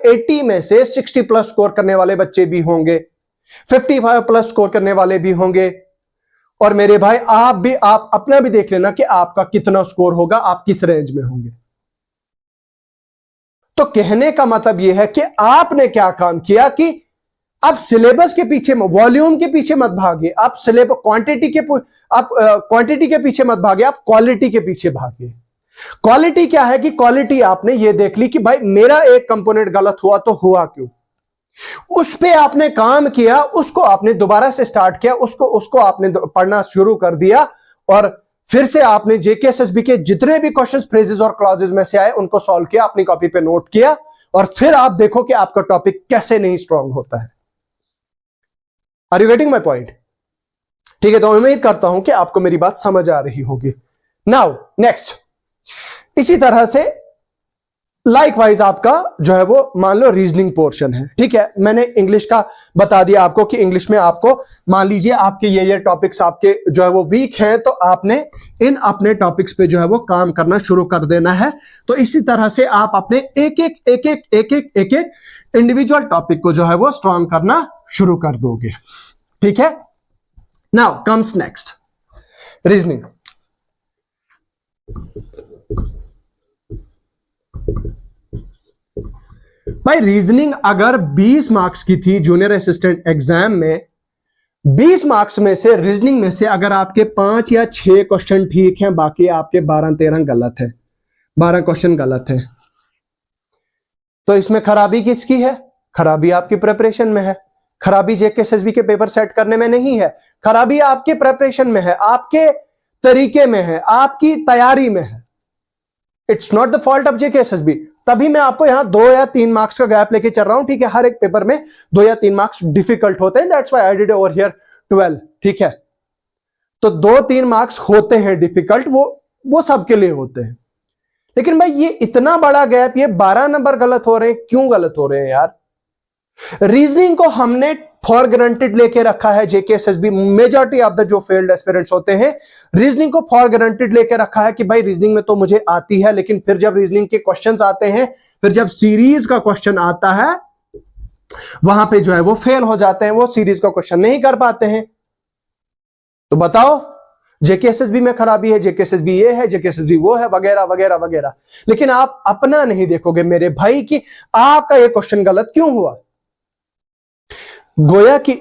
80 में से 60 plus score करने वाले बच्चे भी होंगे, 55 प्लस स्कोर करने वाले भी होंगे। और मेरे भाई आप अपना भी देख लेना कि आपका कितना स्कोर होगा, आप किस रेंज में होंगे। तो कहने का मतलब यह है कि आपने क्या काम किया कि आप सिलेबस के पीछे, वॉल्यूम के पीछे मत भागिए, आप सिलेबस क्वांटिटी के पीछे मत भागिए, आप क्वालिटी के पीछे भागिए। क्वालिटी क्या है कि क्वालिटी आपने ये देख ली कि भाई मेरा एक कंपोनेंट गलत हुआ तो हुआ क्यों, उस पे आपने काम किया, उसको आपने दोबारा से स्टार्ट किया, उसको आपने पढ़ना शुरू कर दिया, और फिर से आपने जेकेएसएसबी के जितने भी क्वेश्चंस, फ्रेजेस और क्लॉजेस में से आए उनको सॉल्व किया, अपनी कॉपी पे नोट किया, और फिर आप देखो कि आपका टॉपिक कैसे नहीं स्ट्रांग होता है। Are you getting my point? ठीक है, तो उम्मीद करता हूं कि आपको मेरी बात समझ आ रही होगी। नाउ नेक्स्ट, इसी तरह से लाइकवाइज आपका जो है वो मान लो रीजनिंग पोर्शन है। ठीक है, मैंने इंग्लिश का बता दिया आपको कि इंग्लिश में आपको मान लीजिए आपके ये टॉपिक्स आपके जो है वो वीक हैं, तो आपने इन अपने टॉपिक्स पे जो है वो काम करना शुरू कर देना है। तो इसी तरह से आप अपने एक एक इंडिविजुअल टॉपिक को जो है वो स्ट्रांग करना शुरू कर दोगे। ठीक है, नाउ कम्स नेक्स्ट रीजनिंग। भाई रीजनिंग अगर 20 मार्क्स की थी जूनियर असिस्टेंट एग्जाम में, 20 मार्क्स में से रीजनिंग में से अगर आपके 5 या 6 क्वेश्चन ठीक हैं, बाकी आपके 12-13 गलत है, 12 क्वेश्चन गलत है, तो इसमें खराबी किसकी है? खराबी आपकी प्रिपरेशन में है, खराबी जेकेएसएसबी के पेपर सेट करने में नहीं है, खराबी आपके प्रिपरेशन में है, आपके तरीके में है, आपकी तैयारी में है। It's not the fault of JKSSB. तभी मैं आपको यहां 2 या 3 मार्क्स का गैप लेके चल रहा हूं। ठीक है, हर एक पेपर में 2 या 3 मार्क्स डिफिकल्ट होते हैं, that's why I did over here 12। ठीक है, तो 2-3 मार्क्स होते हैं डिफिकल्ट, वो सबके लिए होते हैं। लेकिन भाई ये इतना बड़ा गैप, ये 12 नंबर गलत हो रहे हैं, क्यों गलत हो रहे हैं यार? रीजनिंग को हमने फॉर ग्रांटेड लेके रखा है, जेकेएसएसबी मेजॉरिटी ऑफ द जो फेल्ड एस्पिरेंट्स होते हैं रीजनिंग को फॉर ग्रांटेड लेके रखा है कि भाई रीजनिंग में तो मुझे आती है, लेकिन फिर जब रीजनिंग के क्वेश्चंस आते हैं, फिर जब सीरीज का क्वेश्चन आता है, वहां पे जो है वो फेल हो जाते हैं, वो सीरीज का क्वेश्चन नहीं कर पाते हैं। तो बताओ जेकेएसएसबी में खराबी है, जेकेएसएसबी ये है, जेकेएसएसबी वो है, वगैरह वगैरह वगैरह। लेकिन आप अपना नहीं देखोगे मेरे भाई कि आपका ये क्वेश्चन गलत क्यों हुआ। गोया कि